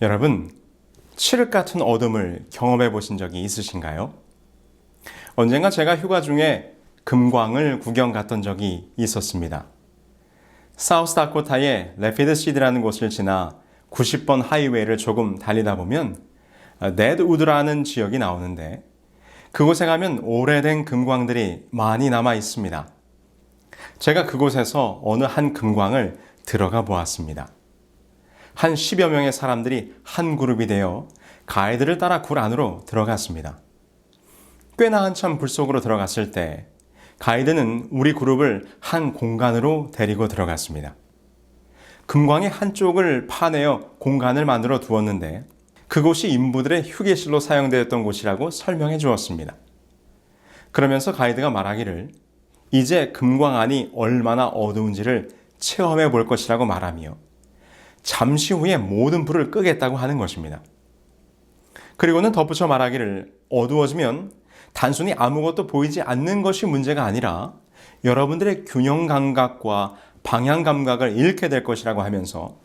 여러분, 칠흑 같은 어둠을 경험해 보신 적이 있으신가요? 언젠가 제가 휴가 중에 금광을 구경 갔던 적이 있었습니다. 사우스다코타의 레피드시드라는 곳을 지나 90번 하이웨이를 조금 달리다 보면 네드우드라는 지역이 나오는데 그곳에 가면 오래된 금광들이 많이 남아 있습니다. 제가 그곳에서 어느 한 금광을 들어가 보았습니다. 한 10여 명의 사람들이 한 그룹이 되어 가이드를 따라 굴 안으로 들어갔습니다. 꽤나 한참 불 속으로 들어갔을 때 가이드는 우리 그룹을 한 공간으로 데리고 들어갔습니다. 금광의 한쪽을 파내어 공간을 만들어 두었는데 그곳이 인부들의 휴게실로 사용되었던 곳이라고 설명해 주었습니다. 그러면서 가이드가 말하기를 이제 금광 안이 얼마나 어두운지를 체험해 볼 것이라고 말하며 잠시 후에 모든 불을 끄겠다고 하는 것입니다. 그리고는 덧붙여 말하기를 어두워지면 단순히 아무것도 보이지 않는 것이 문제가 아니라 여러분들의 균형 감각과 방향 감각을 잃게 될 것이라고 하면서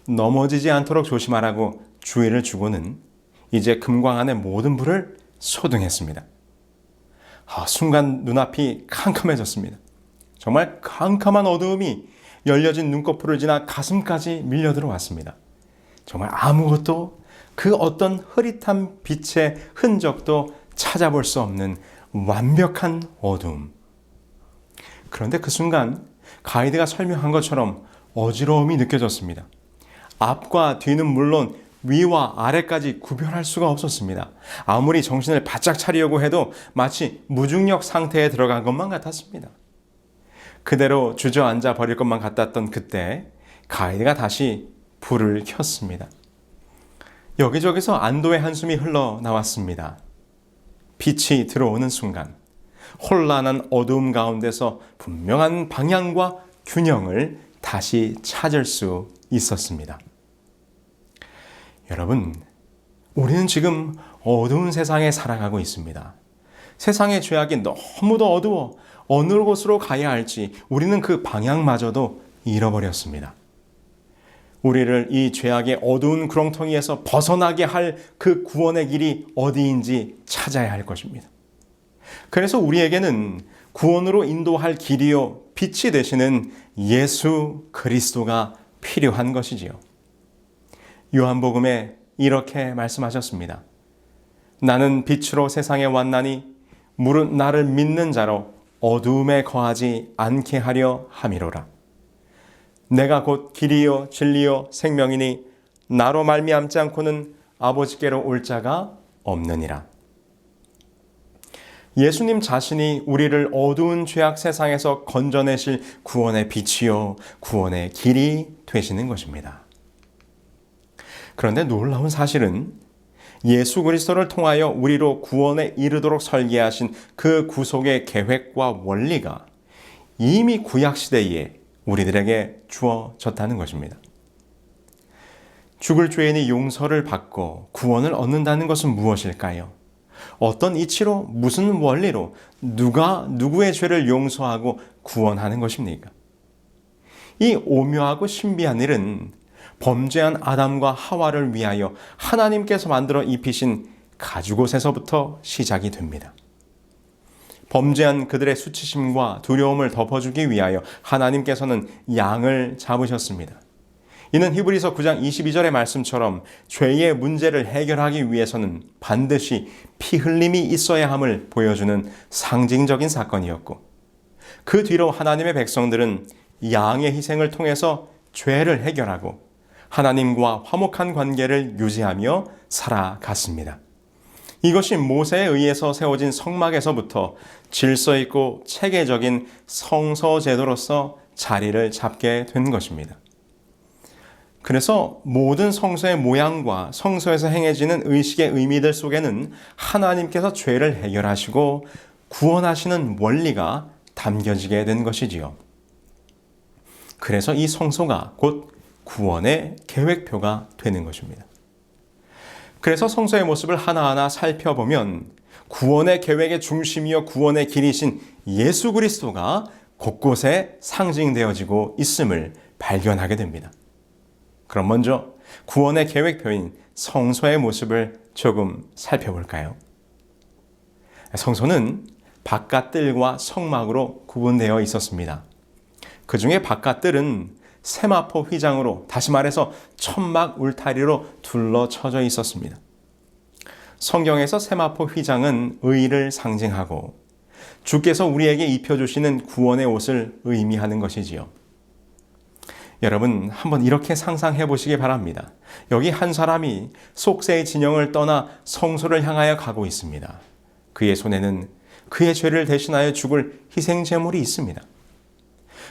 넘어지지 않도록 조심하라고 주의를 주고는 이제 금광 안의 모든 불을 소등했습니다. 순간 눈앞이 캄캄해졌습니다. 정말 캄캄한 어두움이 열려진 눈꺼풀을 지나 가슴까지 밀려 들어왔습니다. 정말 아무것도 그 어떤 흐릿한 빛의 흔적도 찾아볼 수 없는 완벽한 어두움. 그런데 그 순간 가이드가 설명한 것처럼 어지러움이 느껴졌습니다. 앞과 뒤는 물론 위와 아래까지 구별할 수가 없었습니다. 아무리 정신을 바짝 차리려고 해도 마치 무중력 상태에 들어간 것만 같았습니다. 그대로 주저앉아 버릴 것만 같았던 그때 가이드가 다시 불을 켰습니다. 여기저기서 안도의 한숨이 흘러나왔습니다. 빛이 들어오는 순간 혼란한 어두움 가운데서 분명한 방향과 균형을 다시 찾을 수 있었습니다. 여러분, 우리는 지금 어두운 세상에 살아가고 있습니다. 세상의 죄악이 너무도 어두워 어느 곳으로 가야 할지 우리는 그 방향마저도 잃어버렸습니다. 우리를 이 죄악의 어두운 구렁텅이에서 벗어나게 할 그 구원의 길이 어디인지 찾아야 할 것입니다. 그래서 우리에게는 구원으로 인도할 길이요 빛이 되시는 예수 그리스도가 필요한 것이지요. 요한복음에 이렇게 말씀하셨습니다. 나는 빛으로 세상에 왔나니 무릇 나를 믿는 자로 어두움에 거하지 않게 하려 함이로라. 내가 곧 길이요 진리요 생명이니 나로 말미암지 않고는 아버지께로 올 자가 없느니라. 예수님 자신이 우리를 어두운 죄악 세상에서 건져내실 구원의 빛이요 구원의 길이 되시는 것입니다. 그런데 놀라운 사실은 예수 그리스도를 통하여 우리로 구원에 이르도록 설계하신 그 구속의 계획과 원리가 이미 구약시대에 우리들에게 주어졌다는 것입니다. 죽을 죄인이 용서를 받고 구원을 얻는다는 것은 무엇일까요? 어떤 이치로 무슨 원리로 누가 누구의 죄를 용서하고 구원하는 것입니까? 이 오묘하고 신비한 일은 범죄한 아담과 하와를 위하여 하나님께서 만들어 입히신 가죽옷에서부터 시작이 됩니다. 범죄한 그들의 수치심과 두려움을 덮어주기 위하여 하나님께서는 양을 잡으셨습니다. 이는 히브리서 9장 22절의 말씀처럼 죄의 문제를 해결하기 위해서는 반드시 피 흘림이 있어야 함을 보여주는 상징적인 사건이었고 그 뒤로 하나님의 백성들은 양의 희생을 통해서 죄를 해결하고 하나님과 화목한 관계를 유지하며 살아갔습니다. 이것이 모세에 의해서 세워진 성막에서부터 질서 있고 체계적인 성서 제도로서 자리를 잡게 된 것입니다. 그래서 모든 성서의 모양과 성서에서 행해지는 의식의 의미들 속에는 하나님께서 죄를 해결하시고 구원하시는 원리가 담겨지게 된 것이지요. 그래서 이 성서가 곧 구원의 계획표가 되는 것입니다. 그래서 성서의 모습을 하나하나 살펴보면 구원의 계획의 중심이요 구원의 길이신 예수 그리스도가 곳곳에 상징되어지고 있음을 발견하게 됩니다. 그럼 먼저 구원의 계획표인 성소의 모습을 조금 살펴볼까요? 성소는 바깥뜰과 성막으로 구분되어 있었습니다. 그 중에 바깥뜰은 세마포 휘장으로, 다시 말해서 천막 울타리로 둘러쳐져 있었습니다. 성경에서 세마포 휘장은 의를 상징하고 주께서 우리에게 입혀주시는 구원의 옷을 의미하는 것이지요. 여러분, 한번 이렇게 상상해 보시기 바랍니다. 여기 한 사람이 속세의 진영을 떠나 성소를 향하여 가고 있습니다. 그의 손에는 그의 죄를 대신하여 죽을 희생 제물이 있습니다.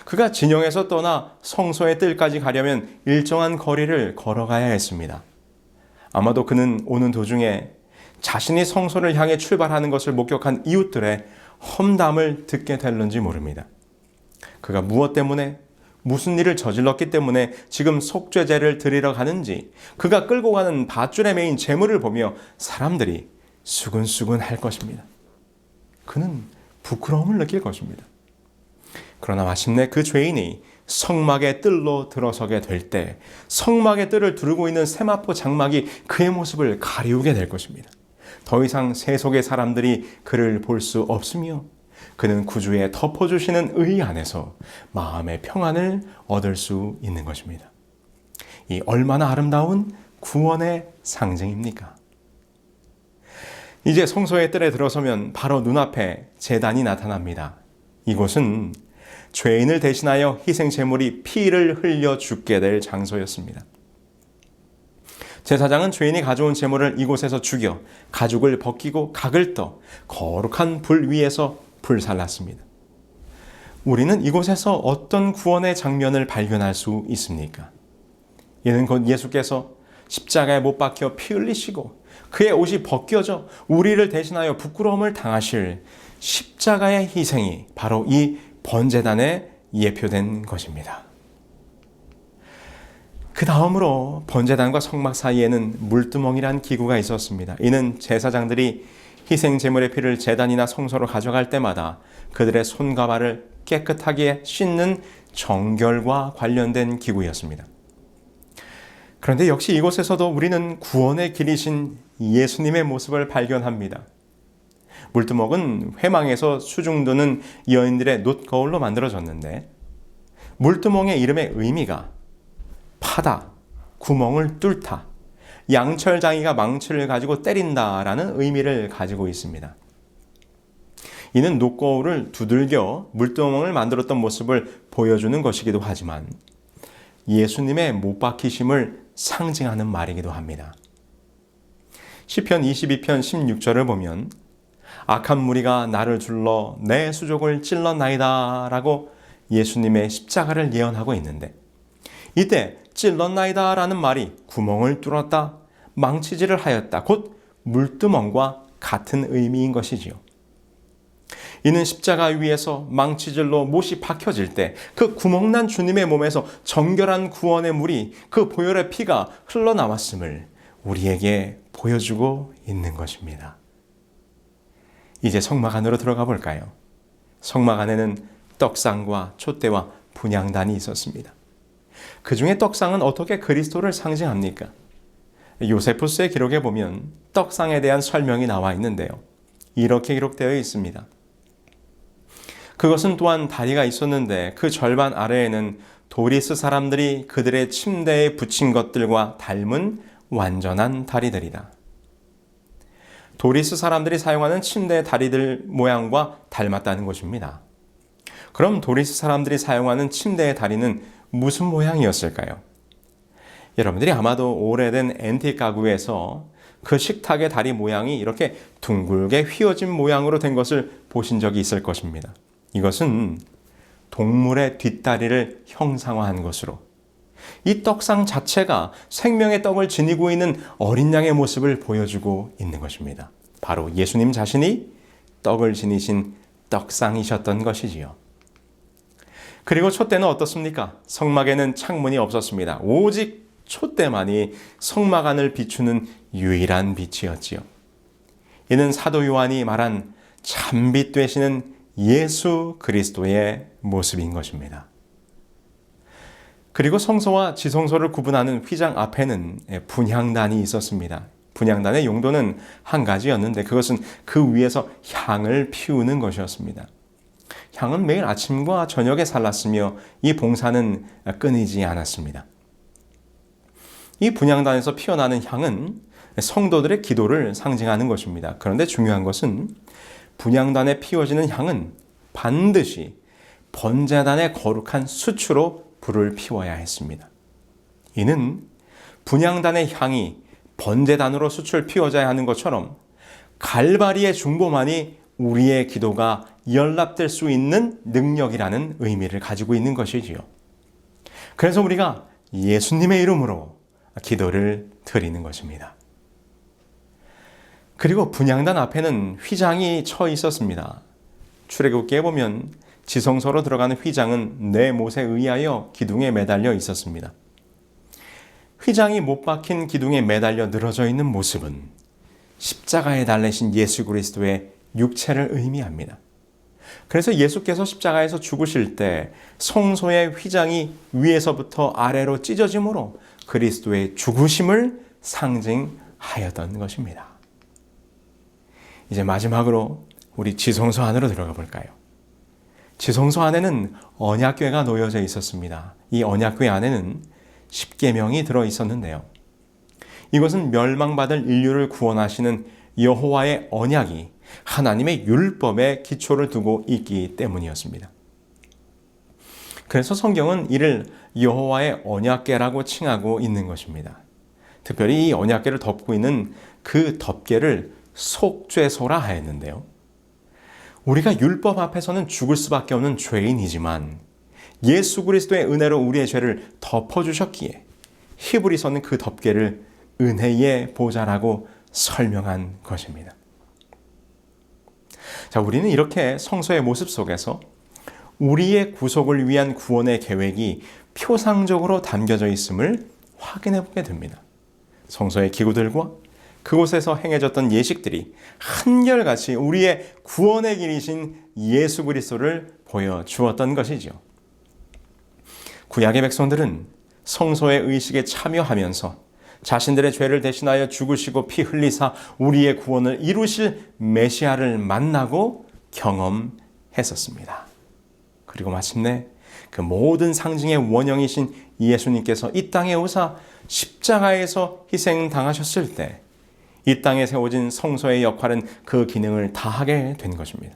그가 진영에서 떠나 성소의 뜰까지 가려면 일정한 거리를 걸어가야 했습니다. 아마도 그는 오는 도중에 자신이 성소를 향해 출발하는 것을 목격한 이웃들의 험담을 듣게 될는지 모릅니다. 그가 무엇 때문에, 무슨 일을 저질렀기 때문에 지금 속죄제를 드리러 가는지, 그가 끌고 가는 밧줄에 매인 재물을 보며 사람들이 수근수근 할 것입니다. 그는 부끄러움을 느낄 것입니다. 그러나 마침내 그 죄인이 성막의 뜰로 들어서게 될 때 성막의 뜰을 두르고 있는 세마포 장막이 그의 모습을 가리우게 될 것입니다. 더 이상 세속의 사람들이 그를 볼 수 없으며 그는 구주의 덮어주시는 의 안에서 마음의 평안을 얻을 수 있는 것입니다. 이 얼마나 아름다운 구원의 상징입니까? 이제 성소의 뜰에 들어서면 바로 눈앞에 제단이 나타납니다. 이곳은 죄인을 대신하여 희생 제물이 피를 흘려 죽게 될 장소였습니다. 제사장은 죄인이 가져온 제물을 이곳에서 죽여 가죽을 벗기고 각을 떠 거룩한 불 위에서 불살랐습니다. 우리는 이곳에서 어떤 구원의 장면을 발견할 수 있습니까? 이는 곧 예수께서 십자가에 못 박혀 피 흘리시고 그의 옷이 벗겨져 우리를 대신하여 부끄러움을 당하실 십자가의 희생이 바로 이 번제단에 예표된 것입니다. 그 다음으로 번제단과 성막 사이에는 물두멍이란 기구가 있었습니다. 이는 제사장들이 희생 제물의 피를 제단이나 성소로 가져갈 때마다 그들의 손과 발을 깨끗하게 씻는 정결과 관련된 기구였습니다. 그런데 역시 이곳에서도 우리는 구원의 길이신 예수님의 모습을 발견합니다. 물두멍은 회망에서 수중두는 여인들의 놋거울로 만들어졌는데 물두멍의 이름의 의미가 파다, 구멍을 뚫다, 양철장이가 망치를 가지고 때린다라는 의미를 가지고 있습니다. 이는 놋거울을 두들겨 물두멍을 만들었던 모습을 보여주는 것이기도 하지만 예수님의 못 박히심을 상징하는 말이기도 합니다. 시편 22편 16절을 보면 악한 무리가 나를 둘러 내 수족을 찔렀나이다 라고 예수님의 십자가를 예언하고 있는데 이때 찔렀나이다 라는 말이 구멍을 뚫었다, 망치질을 하였다, 곧 물두멍과 같은 의미인 것이지요. 이는 십자가 위에서 망치질로 못이 박혀질 때 그 구멍난 주님의 몸에서 정결한 구원의 물이 그 보혈의 피가 흘러나왔음을 우리에게 보여주고 있는 것입니다. 이제 성막 안으로 들어가 볼까요? 성막 안에는 떡상과 촛대와 분향단이 있었습니다. 그 중에 떡상은 어떻게 그리스도를 상징합니까? 요세푸스의 기록에 보면 떡상에 대한 설명이 나와 있는데요. 이렇게 기록되어 있습니다. 그것은 또한 다리가 있었는데 그 절반 아래에는 도리스 사람들이 그들의 침대에 붙인 것들과 닮은 완전한 다리들이다. 도리스 사람들이 사용하는 침대의 다리들 모양과 닮았다는 것입니다. 그럼 도리스 사람들이 사용하는 침대의 다리는 무슨 모양이었을까요? 여러분들이 아마도 오래된 앤틱 가구에서 그 식탁의 다리 모양이 이렇게 둥글게 휘어진 모양으로 된 것을 보신 적이 있을 것입니다. 이것은 동물의 뒷다리를 형상화한 것으로 이 떡상 자체가 생명의 떡을 지니고 있는 어린 양의 모습을 보여주고 있는 것입니다. 바로 예수님 자신이 떡을 지니신 떡상이셨던 것이지요. 그리고 촛대는 어떻습니까? 성막에는 창문이 없었습니다. 오직 촛대만이 성막 안을 비추는 유일한 빛이었지요. 이는 사도 요한이 말한 참빛 되시는 예수 그리스도의 모습인 것입니다. 그리고 성소와 지성소를 구분하는 휘장 앞에는 분향단이 있었습니다. 분향단의 용도는 한 가지였는데 그것은 그 위에서 향을 피우는 것이었습니다. 향은 매일 아침과 저녁에 살랐으며 이 봉사는 끊이지 않았습니다. 이 분향단에서 피어나는 향은 성도들의 기도를 상징하는 것입니다. 그런데 중요한 것은 분향단에 피워지는 향은 반드시 번제단의 거룩한 수치로 불을 피워야 했습니다. 이는 분향단의 향이 번제단으로 수치를 피워져야 하는 것처럼 갈바리의 중보만이 우리의 기도가 연락될 수 있는 능력이라는 의미를 가지고 있는 것이지요. 그래서 우리가 예수님의 이름으로 기도를 드리는 것입니다. 그리고 분향단 앞에는 휘장이 쳐 있었습니다. 출애굽기에 보면 지성소로 들어가는 휘장은 네 못에 의하여 기둥에 매달려 있었습니다. 휘장이 못 박힌 기둥에 매달려 늘어져 있는 모습은 십자가에 달리신 예수 그리스도의 육체를 의미합니다. 그래서 예수께서 십자가에서 죽으실 때 성소의 휘장이 위에서부터 아래로 찢어짐으로 그리스도의 죽으심을 상징하였던 것입니다. 이제 마지막으로 우리 지성소 안으로 들어가 볼까요? 지성소 안에는 언약궤가 놓여져 있었습니다. 이 언약궤 안에는 십계명이 들어 있었는데요. 이것은 멸망받을 인류를 구원하시는 여호와의 언약이 하나님의 율법에 기초를 두고 있기 때문이었습니다. 그래서 성경은 이를 여호와의 언약궤라고 칭하고 있는 것입니다. 특별히 이 언약궤를 덮고 있는 그 덮개를 속죄소라 하였는데요. 우리가 율법 앞에서는 죽을 수밖에 없는 죄인이지만 예수 그리스도의 은혜로 우리의 죄를 덮어주셨기에 히브리서는 그 덮개를 은혜의 보좌라고 설명한 것입니다. 자, 우리는 이렇게 성소의 모습 속에서 우리의 구속을 위한 구원의 계획이 표상적으로 담겨져 있음을 확인해 보게 됩니다. 성소의 기구들과 그곳에서 행해졌던 예식들이 한결같이 우리의 구원의 길이신 예수 그리스도를 보여주었던 것이죠. 구약의 백성들은 성소의 의식에 참여하면서 자신들의 죄를 대신하여 죽으시고 피 흘리사 우리의 구원을 이루실 메시아를 만나고 경험했었습니다. 그리고 마침내 그 모든 상징의 원형이신 예수님께서 이 땅에 오사 십자가에서 희생당하셨을 때 이 땅에 세워진 성소의 역할은 그 기능을 다하게 된 것입니다.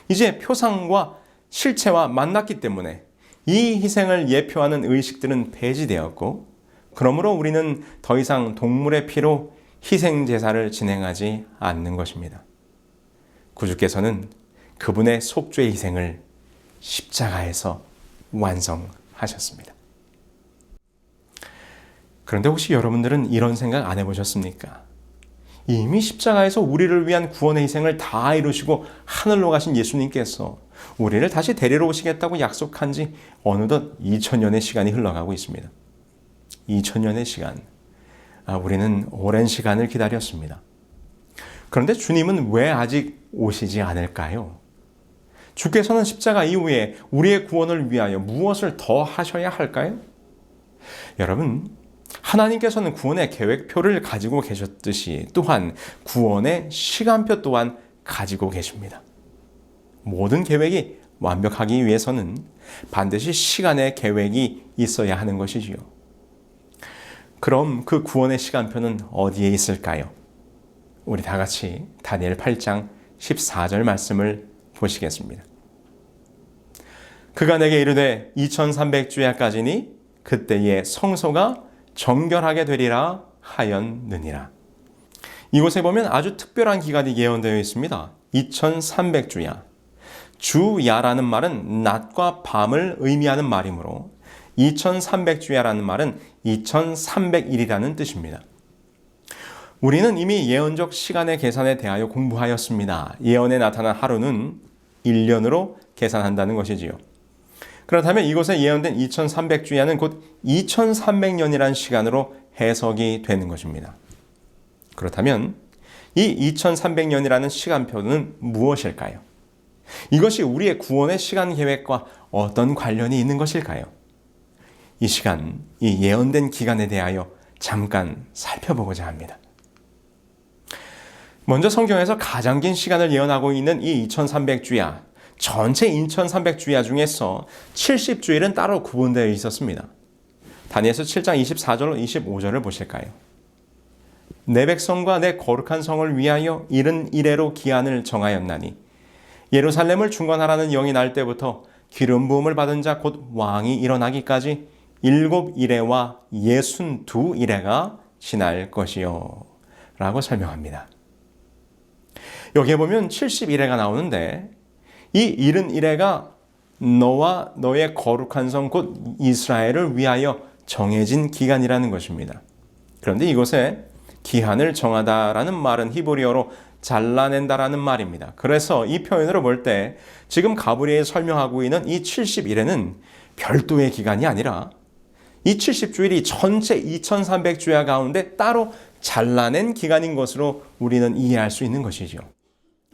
이제 표상과 실체와 만났기 때문에 이 희생을 예표하는 의식들은 폐지되었고, 그러므로 우리는 더 이상 동물의 피로 희생 제사를 진행하지 않는 것입니다. 구주께서는 그분의 속죄 희생을 십자가에서 완성하셨습니다. 그런데 혹시 여러분들은 이런 생각 안 해보셨습니까? 이미 십자가에서 우리를 위한 구원의 희생을 다 이루시고 하늘로 가신 예수님께서 우리를 다시 데리러 오시겠다고 약속한 지 어느덧 2000년의 시간이 흘러가고 있습니다. 2000년의 시간. 우리는 오랜 시간을 기다렸습니다. 그런데 주님은 왜 아직 오시지 않을까요? 주께서는 십자가 이후에 우리의 구원을 위하여 무엇을 더 하셔야 할까요? 여러분, 하나님께서는 구원의 계획표를 가지고 계셨듯이 또한 구원의 시간표 또한 가지고 계십니다. 모든 계획이 완벽하기 위해서는 반드시 시간의 계획이 있어야 하는 것이지요. 그럼 그 구원의 시간표는 어디에 있을까요? 우리 다 같이 다니엘 8장 14절 말씀을 보시겠습니다. 그가 내게 이르되 2300주야까지니 그때에 성소가 정결하게 되리라 하였느니라. 이곳에 보면 아주 특별한 기간이 예언되어 있습니다. 2300주야. 주야라는 말은 낮과 밤을 의미하는 말이므로 2300주야라는 말은 2300일이라는 뜻입니다. 우리는 이미 예언적 시간의 계산에 대하여 공부하였습니다. 예언에 나타난 하루는 1년으로 계산한다는 것이지요. 그렇다면 이곳에 예언된 2300주야는 곧 2300년이라는 시간으로 해석이 되는 것입니다. 그렇다면 이 2300년이라는 시간표는 무엇일까요? 이것이 우리의 구원의 시간 계획과 어떤 관련이 있는 것일까요? 이 시간, 이 예언된 기간에 대하여 잠깐 살펴보고자 합니다. 먼저 성경에서 가장 긴 시간을 예언하고 있는 이 2300주야, 전체 2300주야 중에서 70주일은 따로 구분되어 있었습니다. 다니엘서 7장 24절 25절을 보실까요? 내 백성과 내 거룩한 성을 위하여 70일에로 기한을 정하였나니 예루살렘을 중건하라는 영이 날 때부터 기름 부음을 받은 자 곧 왕이 일어나기까지 7일에와 62일에가 지날 것이요 라고 설명합니다. 여기에 보면 70일에가 나오는데 이 70일에가 너와 너의 거룩한 성 곧 이스라엘을 위하여 정해진 기간이라는 것입니다. 그런데 이곳에 기한을 정하다라는 말은 히브리어로 잘라낸다라는 말입니다. 그래서 이 표현으로 볼 때 지금 가브리엘이 설명하고 있는 이 70일에는 별도의 기간이 아니라 이 70주일이 전체 2300주야 가운데 따로 잘라낸 기간인 것으로 우리는 이해할 수 있는 것이죠.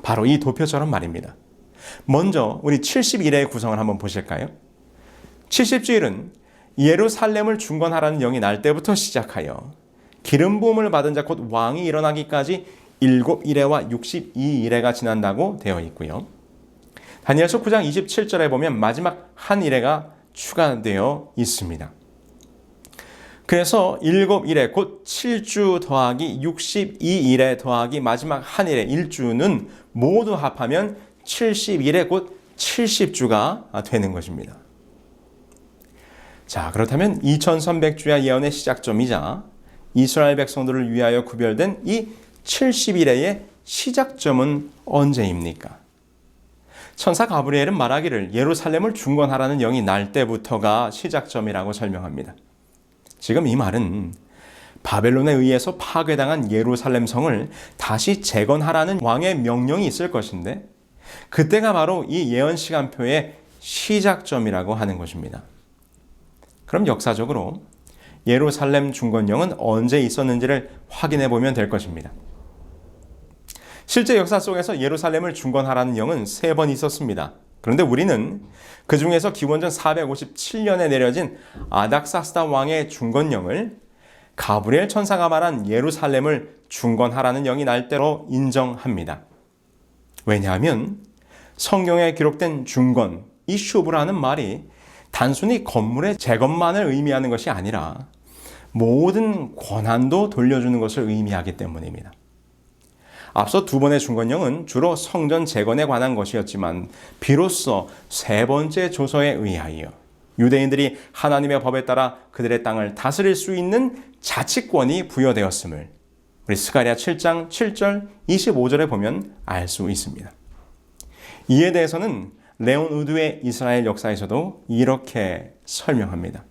바로 이 도표처럼 말입니다. 먼저 우리 70일의 구성을 한번 보실까요? 70주일은 예루살렘을 중건하라는 영이 날 때부터 시작하여 기름 부음을 받은 자 곧 왕이 일어나기까지 7일에와 62일에가 지난다고 되어 있고요. 다니엘서 9장 27절에 보면 마지막 한 일에가 추가되어 있습니다. 그래서 7일에 곧 7주 더하기 62일에 더하기 마지막 한 일에 1주는 모두 합하면 70일에 곧 70주가 되는 것입니다. 자, 그렇다면 2300주야 예언의 시작점이자 이스라엘 백성들을 위하여 구별된 이 70일의 시작점은 언제입니까? 천사 가브리엘은 말하기를 예루살렘을 중건하라는 영이 날 때부터가 시작점이라고 설명합니다. 지금 이 말은 바벨론에 의해서 파괴당한 예루살렘 성을 다시 재건하라는 왕의 명령이 있을 것인데 그때가 바로 이 예언 시간표의 시작점이라고 하는 것입니다. 그럼 역사적으로 예루살렘 중건령은 언제 있었는지를 확인해 보면 될 것입니다. 실제 역사 속에서 예루살렘을 중건하라는 영은 3번 있었습니다. 그런데 우리는 그 중에서 기원전 457년에 내려진 아닥사스다 왕의 중건령을 가브리엘 천사가 말한 예루살렘을 중건하라는 영이 날 때로 인정합니다. 왜냐하면 성경에 기록된 중건, 이 슈브라는 말이 단순히 건물의 재건만을 의미하는 것이 아니라 모든 권한도 돌려주는 것을 의미하기 때문입니다. 앞서 2번의 중건령은 주로 성전 재건에 관한 것이었지만 비로소 3번째 조서에 의하여 유대인들이 하나님의 법에 따라 그들의 땅을 다스릴 수 있는 자치권이 부여되었음을 우리 스가랴 7장 7절 25절에 보면 알 수 있습니다. 이에 대해서는 레온 우드의 이스라엘 역사에서도 이렇게 설명합니다.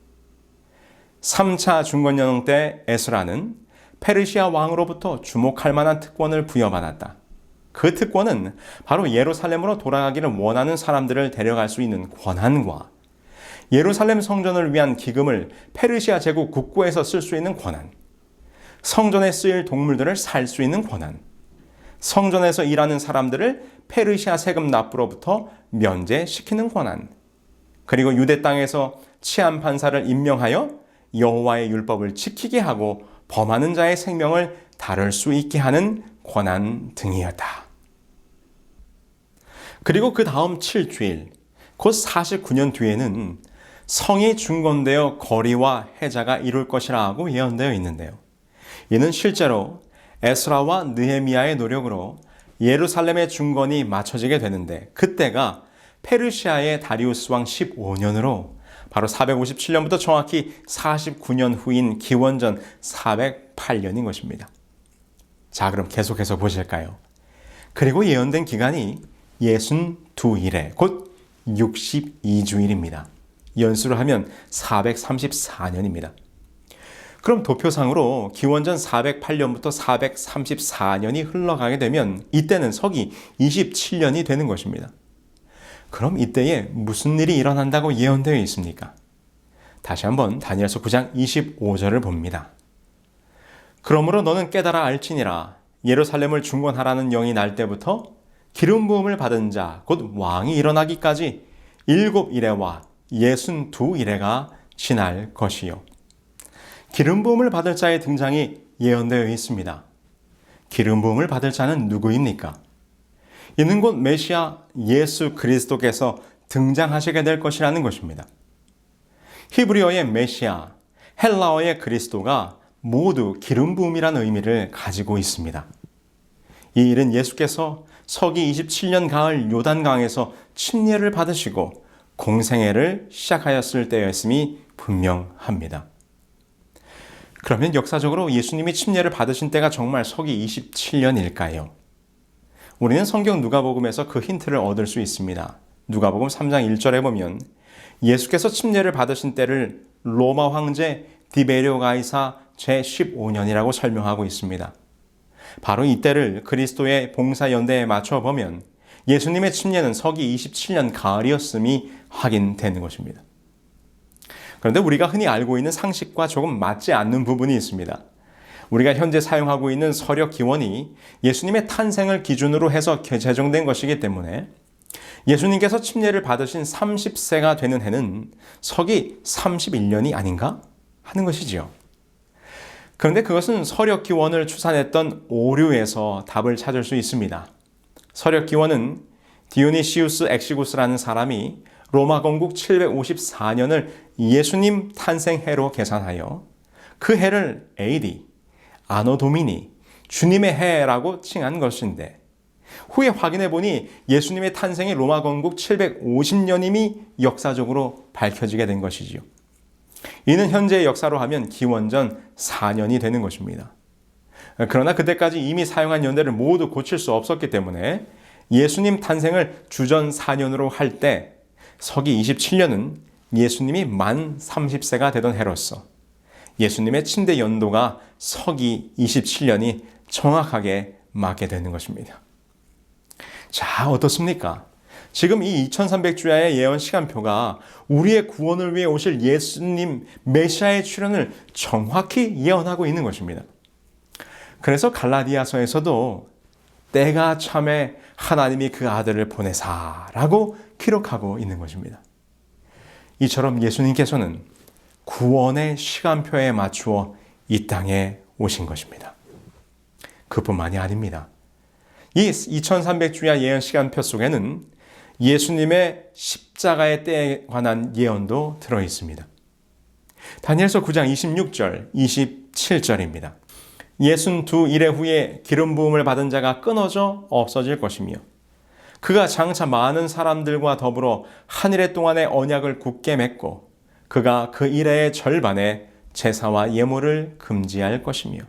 3차 중건령 때 에스라는 페르시아 왕으로부터 주목할 만한 특권을 부여받았다. 그 특권은 바로 예루살렘으로 돌아가기를 원하는 사람들을 데려갈 수 있는 권한과 예루살렘 성전을 위한 기금을 페르시아 제국 국고에서 쓸 수 있는 권한, 성전에 쓰일 동물들을 살 수 있는 권한, 성전에서 일하는 사람들을 페르시아 세금 납부로부터 면제시키는 권한, 그리고 유대 땅에서 치안 판사를 임명하여 여호와의 율법을 지키게 하고 범하는 자의 생명을 다룰 수 있게 하는 권한 등이었다. 그리고 그 다음 7주일, 곧 49년 뒤에는 성이 중건되어 거리와 해자가 이룰 것이라고 예언되어 있는데요. 이는 실제로 에스라와 느헤미야의 노력으로 예루살렘의 중건이 맞춰지게 되는데 그때가 페르시아의 다리우스 왕 15년으로 바로 457년부터 정확히 49년 후인 기원전 408년인 것입니다. 자, 그럼 계속해서 보실까요? 그리고 예언된 기간이 62일에 곧 62주일입니다. 연수를 하면 434년입니다. 그럼 도표상으로 기원전 408년부터 434년이 흘러가게 되면 이때는 서기 27년이 되는 것입니다. 그럼 이때에 무슨 일이 일어난다고 예언되어 있습니까? 다시 한번 다니엘서 9장 25절을 봅니다. 그러므로 너는 깨달아 알지니라. 예루살렘을 중건하라는 영이 날 때부터 기름 부음을 받은 자 곧 왕이 일어나기까지 7일에와 62일에가 지날 것이요. 기름 부음을 받을 자의 등장이 예언되어 있습니다. 기름 부음을 받을 자는 누구입니까? 이는 곧 메시아 예수 그리스도께서 등장하시게 될 것이라는 것입니다. 히브리어의 메시아, 헬라어의 그리스도가 모두 기름 부음이라는 의미를 가지고 있습니다. 이 일은 예수께서 서기 27년 가을 요단강에서 침례를 받으시고 공생애를 시작하였을 때였음이 분명합니다. 그러면 역사적으로 예수님이 침례를 받으신 때가 정말 서기 27년일까요? 우리는 성경 누가복음에서 그 힌트를 얻을 수 있습니다. 누가복음 3장 1절에 보면 예수께서 침례를 받으신 때를 로마 황제 디베리오 가이사 제15년이라고 설명하고 있습니다. 바로 이때를 그리스도의 봉사 연대에 맞춰 보면 예수님의 침례는 서기 27년 가을이었음이 확인되는 것입니다. 그런데 우리가 흔히 알고 있는 상식과 조금 맞지 않는 부분이 있습니다. 우리가 현재 사용하고 있는 서력 기원이 예수님의 탄생을 기준으로 해서 제정된 것이기 때문에 예수님께서 침례를 받으신 30세가 되는 해는 서기 31년이 아닌가 하는 것이지요. 그런데 그것은 서력 기원을 추산했던 오류에서 답을 찾을 수 있습니다. 서력 기원은 디오니시우스 엑시구스라는 사람이 로마 건국 754년을 예수님 탄생해로 계산하여 그 해를 AD, 아노 도미니, 주님의 해라고 칭한 것인데 후에 확인해 보니 예수님의 탄생이 로마 건국 750년임이 역사적으로 밝혀지게 된 것이지요. 이는 현재의 역사로 하면 기원전 4년이 되는 것입니다. 그러나 그때까지 이미 사용한 연대를 모두 고칠 수 없었기 때문에 예수님 탄생을 주전 4년으로 할 때 서기 27년은 예수님이 만 30세가 되던 해로서 예수님의 침대 연도가 서기 27년이 정확하게 맞게 되는 것입니다. 자, 어떻습니까? 지금 이 2300주야의 예언 시간표가 우리의 구원을 위해 오실 예수님 메시아의 출현을 정확히 예언하고 있는 것입니다. 그래서 갈라디아서에서도 때가 참에 하나님이 그 아들을 보내사라고 기록하고 있는 것입니다. 이처럼 예수님께서는 구원의 시간표에 맞추어 이 땅에 오신 것입니다. 그뿐만이 아닙니다. 이 2300주야 예언 시간표 속에는 예수님의 십자가의 때에 관한 예언도 들어 있습니다. 다니엘서 9장 26절, 27절입니다. 62일의 후에 기름 부음을 받은 자가 끊어져 없어질 것이며 그가 장차 많은 사람들과 더불어 한 일 동안의 언약을 굳게 맺고 그가 그 일의 절반에 제사와 예물을 금지할 것이며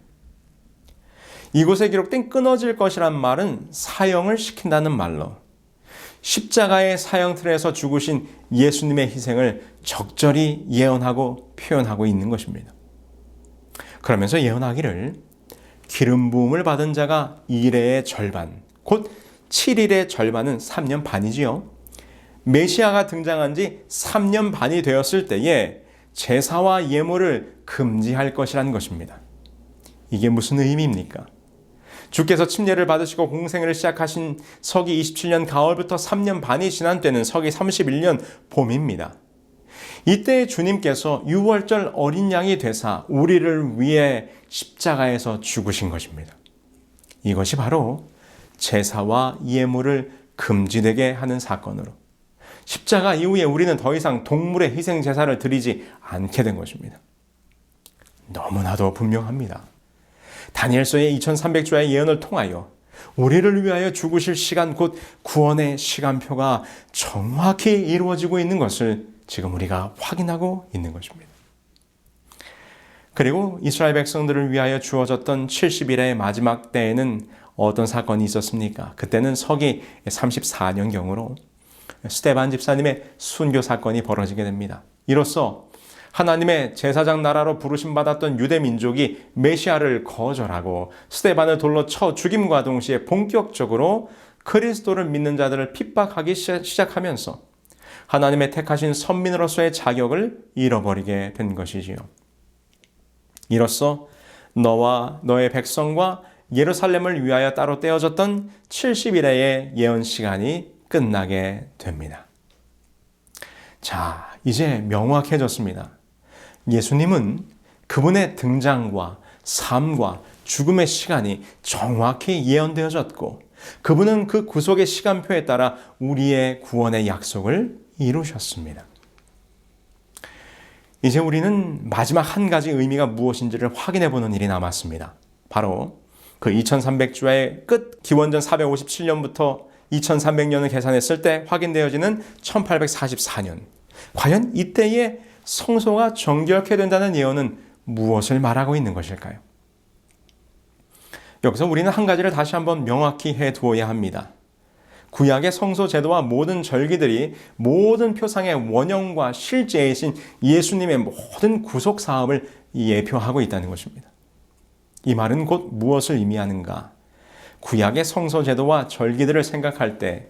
이곳에 기록된 끊어질 것이란 말은 사형을 시킨다는 말로 십자가의 사형틀에서 죽으신 예수님의 희생을 적절히 예언하고 표현하고 있는 것입니다. 그러면서 예언하기를 기름 부음을 받은 자가 일의 절반, 곧 7일의 절반은 3년 반이지요. 메시아가 등장한 지 3년 반이 되었을 때에 제사와 예물을 금지할 것이라는 것입니다. 이게 무슨 의미입니까? 주께서 침례를 받으시고 공생애를 시작하신 서기 27년 가을부터 3년 반이 지난 때는 서기 31년 봄입니다. 이때 주님께서 유월절 어린 양이 되사 우리를 위해 십자가에서 죽으신 것입니다. 이것이 바로 제사와 예물을 금지되게 하는 사건으로 십자가 이후에 우리는 더 이상 동물의 희생 제사를 드리지 않게 된 것입니다. 너무나도 분명합니다. 다니엘서의 2300주야의 예언을 통하여 우리를 위하여 죽으실 시간 곧 구원의 시간표가 정확히 이루어지고 있는 것을 지금 우리가 확인하고 있는 것입니다. 그리고 이스라엘 백성들을 위하여 주어졌던 70일의 마지막 때에는 어떤 사건이 있었습니까? 그때는 서기 34년경으로 스데반 집사님의 순교 사건이 벌어지게 됩니다. 이로써 하나님의 제사장 나라로 부르심받았던 유대 민족이 메시아를 거절하고 스데반을 돌로 쳐 죽임과 동시에 본격적으로 그리스도를 믿는 자들을 핍박하기 시작하면서 하나님의 택하신 선민으로서의 자격을 잃어버리게 된 것이지요. 이로써 너와 너의 백성과 예루살렘을 위하여 따로 떼어졌던 70일의 예언 시간이 끝나게 됩니다. 자, 이제 명확해졌습니다. 예수님은 그분의 등장과 삶과 죽음의 시간이 정확히 예언되어졌고 그분은 그 구속의 시간표에 따라 우리의 구원의 약속을 이루셨습니다. 이제 우리는 마지막 한 가지 의미가 무엇인지를 확인해 보는 일이 남았습니다. 바로 그 2300주의 끝 기원전 457년부터 2300년을 계산했을 때 확인되어지는 1844년. 과연 이때에 성소가 정결케 된다는 예언은 무엇을 말하고 있는 것일까요? 여기서 우리는 한 가지를 다시 한번 명확히 해두어야 합니다. 구약의 성소 제도와 모든 절기들이 모든 표상의 원형과 실제이신 예수님의 모든 구속 사업을 예표하고 있다는 것입니다. 이 말은 곧 무엇을 의미하는가? 구약의 성소 제도와 절기들을 생각할 때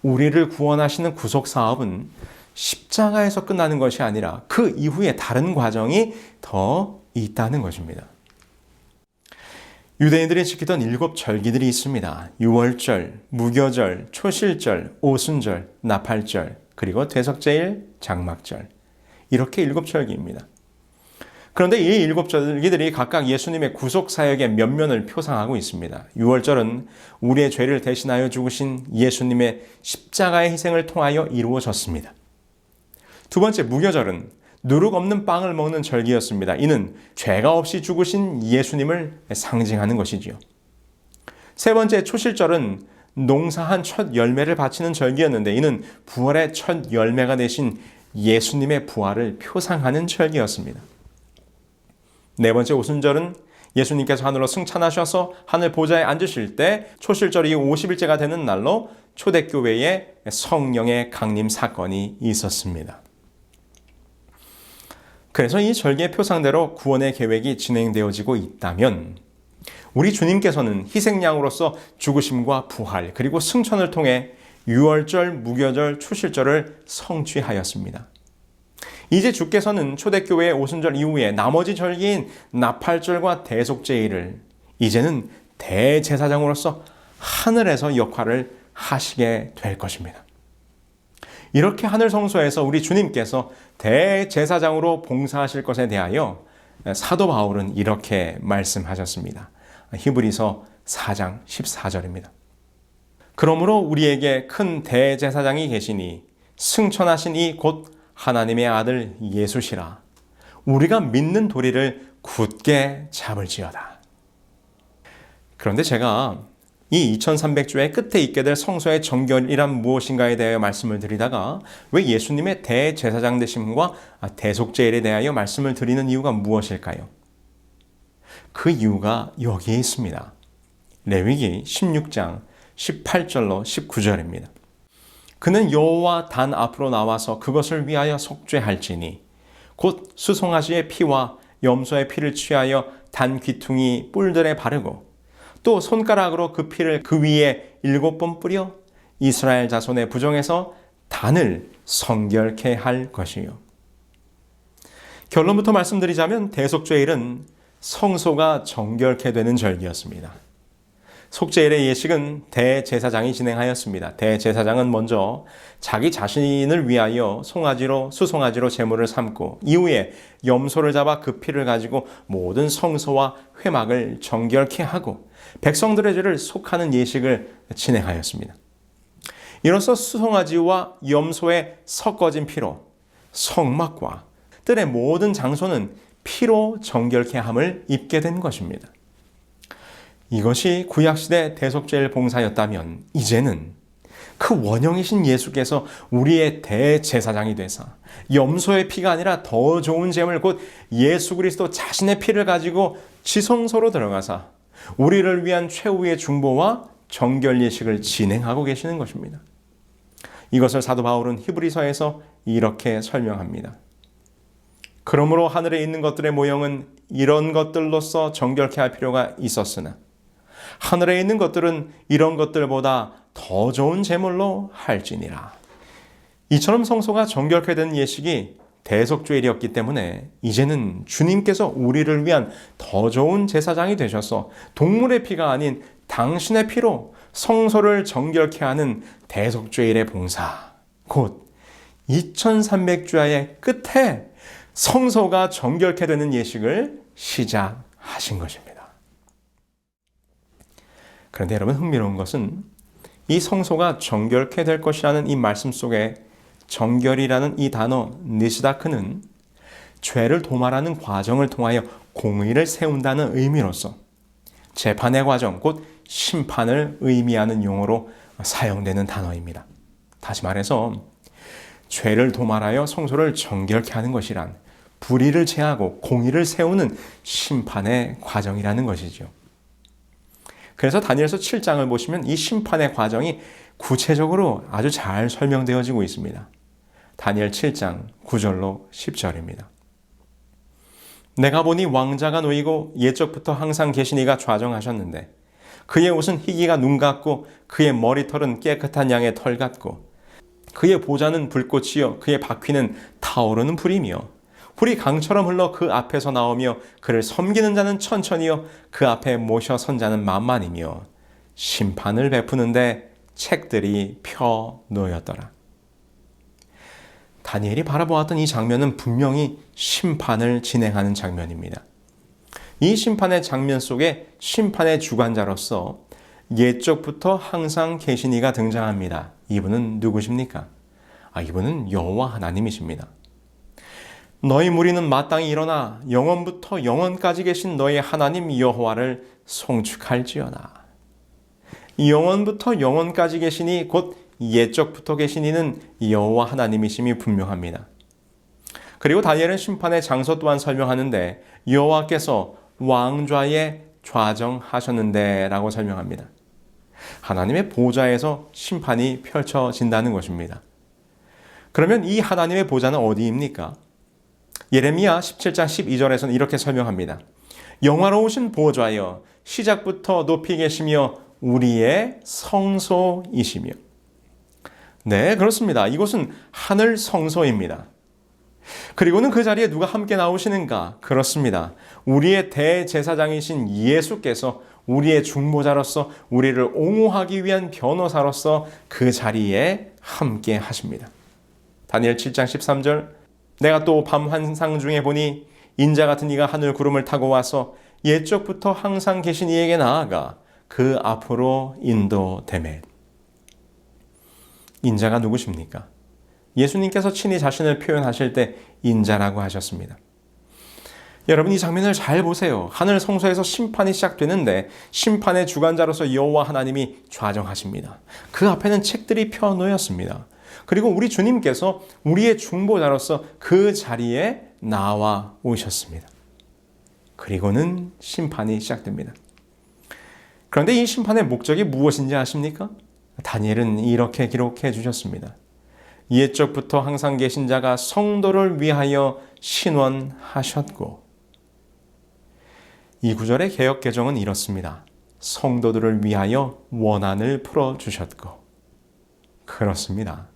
우리를 구원하시는 구속 사업은 십자가에서 끝나는 것이 아니라 그 이후에 다른 과정이 더 있다는 것입니다. 유대인들이 지키던 7절기들이 있습니다. 유월절, 무교절, 초실절, 오순절, 나팔절, 그리고 대석제일, 장막절. 이렇게 7절기입니다. 그런데 이 7절기들이 각각 예수님의 구속사역의 면면을 표상하고 있습니다. 유월절은 우리의 죄를 대신하여 죽으신 예수님의 십자가의 희생을 통하여 이루어졌습니다. 두 번째 무교절은 누룩 없는 빵을 먹는 절기였습니다. 이는 죄가 없이 죽으신 예수님을 상징하는 것이지요. 세 번째 초실절은 농사한 첫 열매를 바치는 절기였는데 이는 부활의 첫 열매가 되신 예수님의 부활을 표상하는 절기였습니다. 네 번째 오순절은 예수님께서 하늘로 승천하셔서 하늘 보좌에 앉으실 때 초실절이 50일째가 되는 날로 초대교회에 성령의 강림 사건이 있었습니다. 그래서 이 절기의 표상대로 구원의 계획이 진행되어지고 있다면 우리 주님께서는 희생양으로서 죽으심과 부활 그리고 승천을 통해 유월절, 무교절, 초실절을 성취하였습니다. 이제 주께서는 초대교회의 오순절 이후에 나머지 절기인 나팔절과 대속제일을 이제는 대제사장으로서 하늘에서 역할을 하시게 될 것입니다. 이렇게 하늘 성소에서 우리 주님께서 대제사장으로 봉사하실 것에 대하여 사도 바울은 이렇게 말씀하셨습니다. 히브리서 4장 14절입니다. 그러므로 우리에게 큰 대제사장이 계시니 승천하신 이 곧 하나님의 아들 예수시라. 우리가 믿는 도리를 굳게 잡을지어다. 그런데 제가 이 2300주의 끝에 있게 될 성소의 정결이란 무엇인가에 대하여 말씀을 드리다가 왜 예수님의 대제사장 되심과 대속제일에 대하여 말씀을 드리는 이유가 무엇일까요? 그 이유가 여기에 있습니다. 레위기 16장 18절로 19절입니다. 그는 여호와 단 앞으로 나와서 그것을 위하여 속죄할지니 곧 수송아지의 피와 염소의 피를 취하여 단 귀퉁이 뿔들에 바르고 또 손가락으로 그 피를 그 위에 7번 뿌려 이스라엘 자손의 부정에서 단을 성결케 할 것이요. 결론부터 말씀드리자면 대속죄일은 성소가 정결케 되는 절기였습니다. 속죄일의 예식은 대제사장이 진행하였습니다. 대제사장은 먼저 자기 자신을 위하여 수송아지로 제물을 삼고 이후에 염소를 잡아 그 피를 가지고 모든 성소와 회막을 정결케 하고 백성들의 죄를 속하는 예식을 진행하였습니다. 이로써 수송아지와 염소의 섞어진 피로 성막과 뜰의 모든 장소는 피로 정결케 함을 입게 된 것입니다. 이것이 구약시대 대속죄일 봉사였다면 이제는 그 원형이신 예수께서 우리의 대제사장이 되사 염소의 피가 아니라 더 좋은 제물 곧 예수 그리스도 자신의 피를 가지고 지성소로 들어가사 우리를 위한 최후의 중보와 정결 예식을 진행하고 계시는 것입니다. 이것을 사도 바울은 히브리서에서 이렇게 설명합니다. 그러므로 하늘에 있는 것들의 모형은 이런 것들로서 정결케 할 필요가 있었으나 하늘에 있는 것들은 이런 것들보다 더 좋은 제물로 할지니라. 이처럼 성소가 정결케 된 예식이 대속죄일이었기 때문에 이제는 주님께서 우리를 위한 더 좋은 제사장이 되셔서 동물의 피가 아닌 당신의 피로 성소를 정결케 하는 대속죄일의 봉사, 곧 2300주야의 끝에 성소가 정결케 되는 예식을 시작하신 것입니다. 그런데 여러분, 흥미로운 것은 이 성소가 정결케 될 것이라는 이 말씀 속에 정결이라는 이 단어 니스다크는 죄를 도말하는 과정을 통하여 공의를 세운다는 의미로서 재판의 과정, 곧 심판을 의미하는 용어로 사용되는 단어입니다. 다시 말해서 죄를 도말하여 성소를 정결케 하는 것이란 불의를 제하고 공의를 세우는 심판의 과정이라는 것이죠. 그래서 다니엘서 7장을 보시면 이 심판의 과정이 구체적으로 아주 잘 설명되어지고 있습니다. 다니엘 7장 9절로 10절입니다. 내가 보니 왕자가 놓이고 옛적부터 항상 계신 이가 좌정하셨는데 그의 옷은 희기가 눈 같고 그의 머리털은 깨끗한 양의 털 같고 그의 보좌는 불꽃이요 그의 바퀴는 타오르는 불이며 불이 강처럼 흘러 그 앞에서 나오며 그를 섬기는 자는 천천히요 그 앞에 모셔 선 자는 만만이며 심판을 베푸는데 책들이 펴 놓였더라. 다니엘이 바라보았던 이 장면은 분명히 심판을 진행하는 장면입니다. 이 심판의 장면 속에 심판의 주관자로서 옛적부터 항상 계신 이가 등장합니다. 이분은 누구십니까? 이분은 여호와 하나님이십니다. 너희 무리는 마땅히 일어나 영원부터 영원까지 계신 너희 하나님 여호와를 송축할지어다. 영원부터 영원까지 계시니 곧 옛적부터 계신 이는 여호와 하나님이심이 분명합니다. 그리고 다니엘은 심판의 장소 또한 설명하는데 여호와께서 왕좌에 좌정하셨는데 라고 설명합니다. 하나님의 보좌에서 심판이 펼쳐진다는 것입니다. 그러면 이 하나님의 보좌는 어디입니까? 예레미야 17장 12절에서는 이렇게 설명합니다. 영화로우신 보좌여 시작부터 높이 계시며 우리의 성소이시며. 네, 그렇습니다. 이곳은 하늘 성소입니다. 그리고는 그 자리에 누가 함께 나오시는가? 그렇습니다. 우리의 대제사장이신 예수께서 우리의 중보자로서 우리를 옹호하기 위한 변호사로서 그 자리에 함께 하십니다. 다니엘 7장 13절 내가 또 밤 환상 중에 보니 인자 같은 이가 하늘 구름을 타고 와서 옛적부터 항상 계신 이에게 나아가 그 앞으로 인도되매. 인자가 누구십니까? 예수님께서 친히 자신을 표현하실 때 인자라고 하셨습니다. 여러분, 이 장면을 잘 보세요. 하늘 성소에서 심판이 시작되는데 심판의 주관자로서 여호와 하나님이 좌정하십니다. 그 앞에는 책들이 펴놓였습니다. 그리고 우리 주님께서 우리의 중보자로서 그 자리에 나와 오셨습니다. 그리고는 심판이 시작됩니다. 그런데 이 심판의 목적이 무엇인지 아십니까? 다니엘은 이렇게 기록해 주셨습니다. 옛적부터 항상 계신 자가 성도를 위하여 신원하셨고. 이 구절의 개역 개정은 이렇습니다. 성도들을 위하여 원한을 풀어주셨고. 그렇습니다.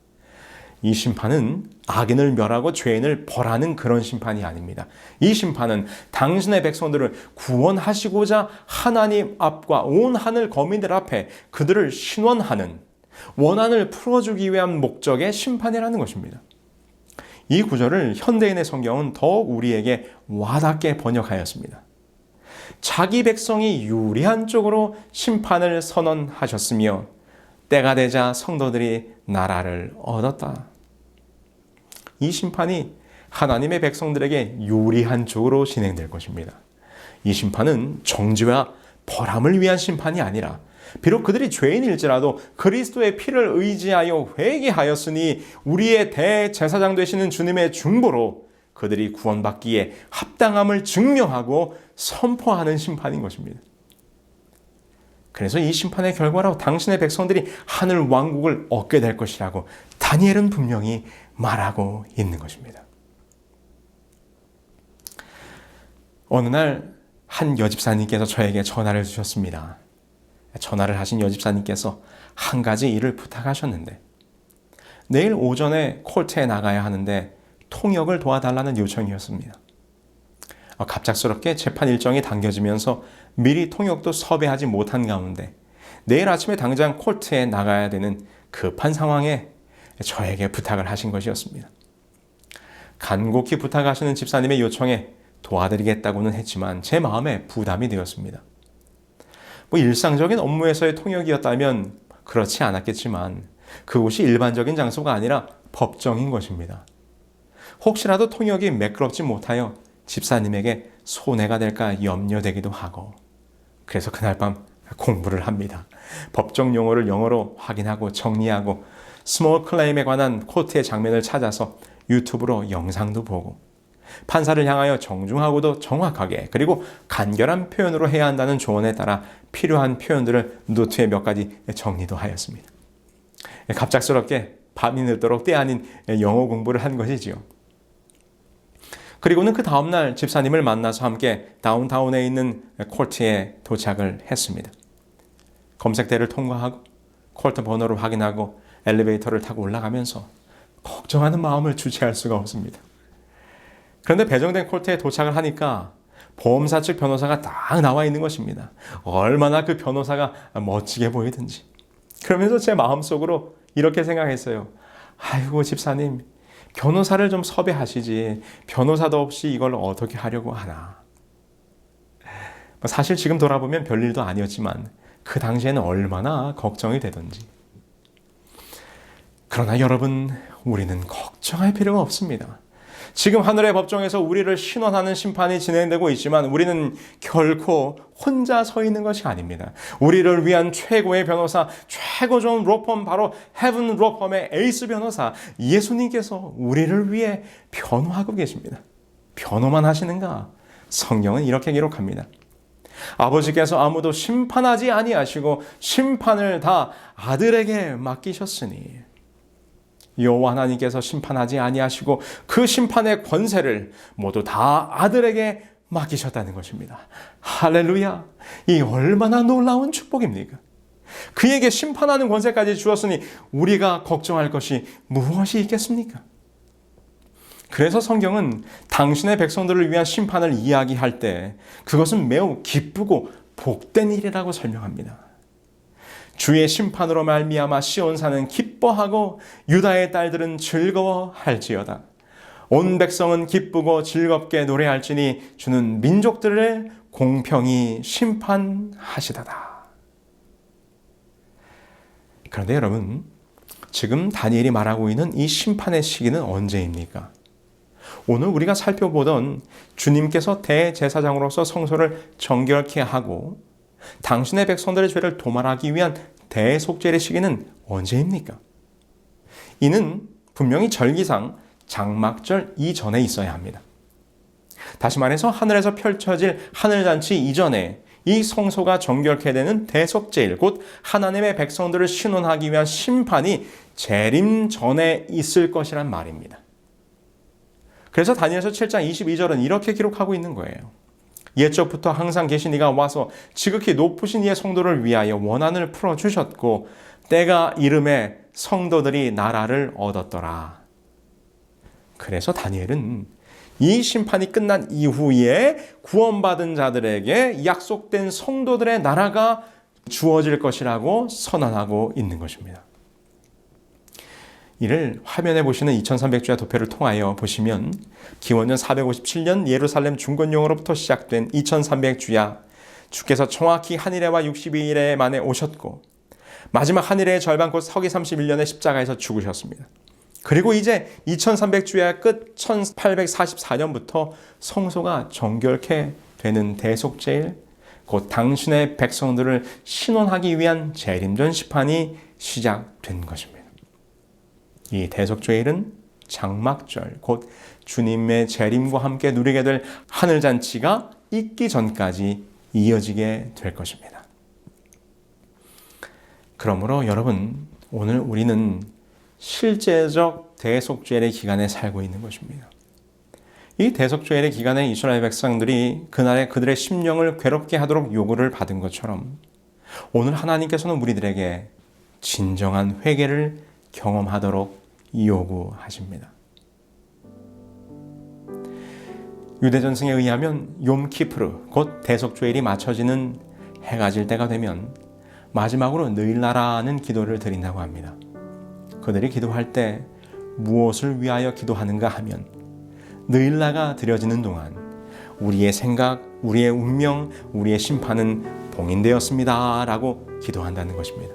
이 심판은 악인을 멸하고 죄인을 벌하는 그런 심판이 아닙니다. 이 심판은 당신의 백성들을 구원하시고자 하나님 앞과 온 하늘 거민들 앞에 그들을 신원하는 원한을 풀어주기 위한 목적의 심판이라는 것입니다. 이 구절을 현대인의 성경은 더욱 우리에게 와닿게 번역하였습니다. 자기 백성이 유리한 쪽으로 심판을 선언하셨으며 때가 되자 성도들이 나라를 얻었다. 이 심판이 하나님의 백성들에게 유리한 쪽으로 진행될 것입니다. 이 심판은 정죄와 벌함을 위한 심판이 아니라 비록 그들이 죄인일지라도 그리스도의 피를 의지하여 회개하였으니 우리의 대제사장 되시는 주님의 중보로 그들이 구원받기에 합당함을 증명하고 선포하는 심판인 것입니다. 그래서 이 심판의 결과로 당신의 백성들이 하늘 왕국을 얻게 될 것이라고 다니엘은 분명히 말하고 있는 것입니다. 어느 날 한 여집사님께서 저에게 전화를 주셨습니다. 전화를 하신 여집사님께서 한 가지 일을 부탁하셨는데 내일 오전에 콜트에 나가야 하는데 통역을 도와달라는 요청이었습니다. 갑작스럽게 재판 일정이 당겨지면서 미리 통역도 섭외하지 못한 가운데 내일 아침에 당장 콜트에 나가야 되는 급한 상황에 저에게 부탁을 하신 것이었습니다. 간곡히 부탁하시는 집사님의 요청에 도와드리겠다고는 했지만 제 마음에 부담이 되었습니다. 일상적인 업무에서의 통역이었다면 그렇지 않았겠지만 그곳이 일반적인 장소가 아니라 법정인 것입니다. 혹시라도 통역이 매끄럽지 못하여 집사님에게 손해가 될까 염려되기도 하고, 그래서 그날 밤 공부를 합니다. 법정 용어를 영어로 확인하고 정리하고 스몰 클레임에 관한 코트의 장면을 찾아서 유튜브로 영상도 보고 판사를 향하여 정중하고도 정확하게 그리고 간결한 표현으로 해야 한다는 조언에 따라 필요한 표현들을 노트에 몇 가지 정리도 하였습니다. 갑작스럽게 밤이 늦도록 때 아닌 영어 공부를 한 것이지요. 그리고는 그 다음날 집사님을 만나서 함께 다운타운에 있는 콜트에 도착을 했습니다. 검색대를 통과하고 콜트 번호를 확인하고 엘리베이터를 타고 올라가면서 걱정하는 마음을 주체할 수가 없습니다. 그런데 배정된 콜트에 도착을 하니까 보험사 측 변호사가 딱 나와 있는 것입니다. 얼마나 그 변호사가 멋지게 보이든지. 그러면서 제 마음속으로 이렇게 생각했어요. 아이고 집사님, 변호사를 좀 섭외하시지. 변호사도 없이 이걸 어떻게 하려고 하나. 사실 지금 돌아보면 별일도 아니었지만 그 당시에는 얼마나 걱정이 되던지. 그러나 여러분, 우리는 걱정할 필요가 없습니다. 지금 하늘의 법정에서 우리를 신원하는 심판이 진행되고 있지만 우리는 결코 혼자 서 있는 것이 아닙니다. 우리를 위한 최고의 변호사, 최고 좋은 로펌, 바로 헤븐 로펌의 에이스 변호사 예수님께서 우리를 위해 변호하고 계십니다. 변호만 하시는가? 성경은 이렇게 기록합니다. 아버지께서 아무도 심판하지 아니하시고 심판을 다 아들에게 맡기셨으니 여호와 하나님께서 심판하지 아니하시고 그 심판의 권세를 모두 다 아들에게 맡기셨다는 것입니다. 할렐루야! 이 얼마나 놀라운 축복입니까? 그에게 심판하는 권세까지 주었으니 우리가 걱정할 것이 무엇이 있겠습니까? 그래서 성경은 당신의 백성들을 위한 심판을 이야기할 때 그것은 매우 기쁘고 복된 일이라고 설명합니다. 주의 심판으로 말미암아 시온산은 기뻐하고 유다의 딸들은 즐거워할지어다. 온 백성은 기쁘고 즐겁게 노래할지니 주는 민족들을 공평히 심판하시다다. 그런데 여러분, 지금 다니엘이 말하고 있는 이 심판의 시기는 언제입니까? 오늘 우리가 살펴보던 주님께서 대제사장으로서 성소를 정결케 하고 당신의 백성들의 죄를 도말하기 위한 대속죄의 시기는 언제입니까? 이는 분명히 절기상 장막절 이전에 있어야 합니다. 다시 말해서 하늘에서 펼쳐질 하늘잔치 이전에 이 성소가 정결케 되는 대속죄일, 곧 하나님의 백성들을 신원하기 위한 심판이 재림 전에 있을 것이란 말입니다. 그래서 다니엘서 7장 22절은 이렇게 기록하고 있는 거예요. 옛적부터 항상 계신 이가 와서 지극히 높으신 이의 성도를 위하여 원한을 풀어주셨고 때가 이름에 성도들이 나라를 얻었더라. 그래서 다니엘은 이 심판이 끝난 이후에 구원받은 자들에게 약속된 성도들의 나라가 주어질 것이라고 선언하고 있는 것입니다. 이를 화면에 보시는 2300주야 도표를 통하여 보시면 기원전 457년 예루살렘 중건용으로부터 시작된 2300주야, 주께서 정확히 한 일에와 62일에 만에 오셨고 마지막 한 일의 절반 곧 서기 31년에 십자가에서 죽으셨습니다. 그리고 이제 2300주야 끝 1844년부터 성소가 정결케 되는 대속죄일, 곧 당신의 백성들을 신원하기 위한 재림전 심판이 시작된 것입니다. 이 대속죄일은 장막절, 곧 주님의 재림과 함께 누리게 될 하늘잔치가 있기 전까지 이어지게 될 것입니다. 그러므로 여러분, 오늘 우리는 실제적 대속죄일의 기간에 살고 있는 것입니다. 이 대속죄일의 기간에 이스라엘 백성들이 그날에 그들의 심령을 괴롭게 하도록 요구를 받은 것처럼 오늘 하나님께서는 우리들에게 진정한 회개를 경험하도록 요구하십니다. 유대 전승에 의하면 욤키프르, 곧 대속죄일이 맞춰지는 해가 질 때가 되면 마지막으로 느일나라는 기도를 드린다고 합니다. 그들이 기도할 때 무엇을 위하여 기도하는가 하면 느일라가 드려지는 동안 우리의 생각, 우리의 운명, 우리의 심판은 봉인되었습니다 라고 기도한다는 것입니다.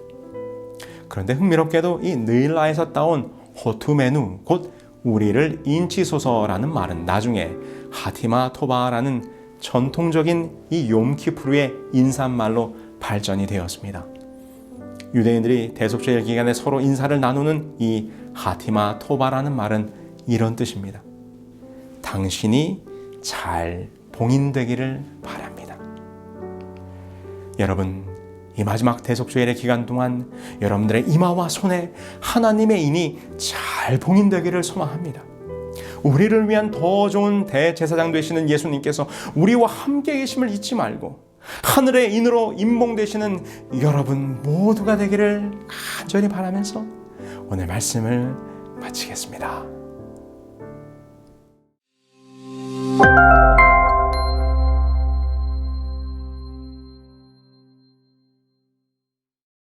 그런데 흥미롭게도 이 느일라에서 따온 호투메누, 곧 우리를 인치소서라는 말은 나중에 하티마 토바라는 전통적인 이 욤키푸르의 인사말로 발전이 되었습니다. 유대인들이 대속죄일 기간에 서로 인사를 나누는 이 하티마 토바라는 말은 이런 뜻입니다. 당신이 잘 봉인되기를 바랍니다. 여러분, 이 마지막 대속죄일의 기간 동안 여러분들의 이마와 손에 하나님의 인이 잘 봉인되기를 소망합니다. 우리를 위한 더 좋은 대제사장 되시는 예수님께서 우리와 함께 계심을 잊지 말고 하늘의 인으로 임봉되시는 여러분 모두가 되기를 간절히 바라면서 오늘 말씀을 마치겠습니다.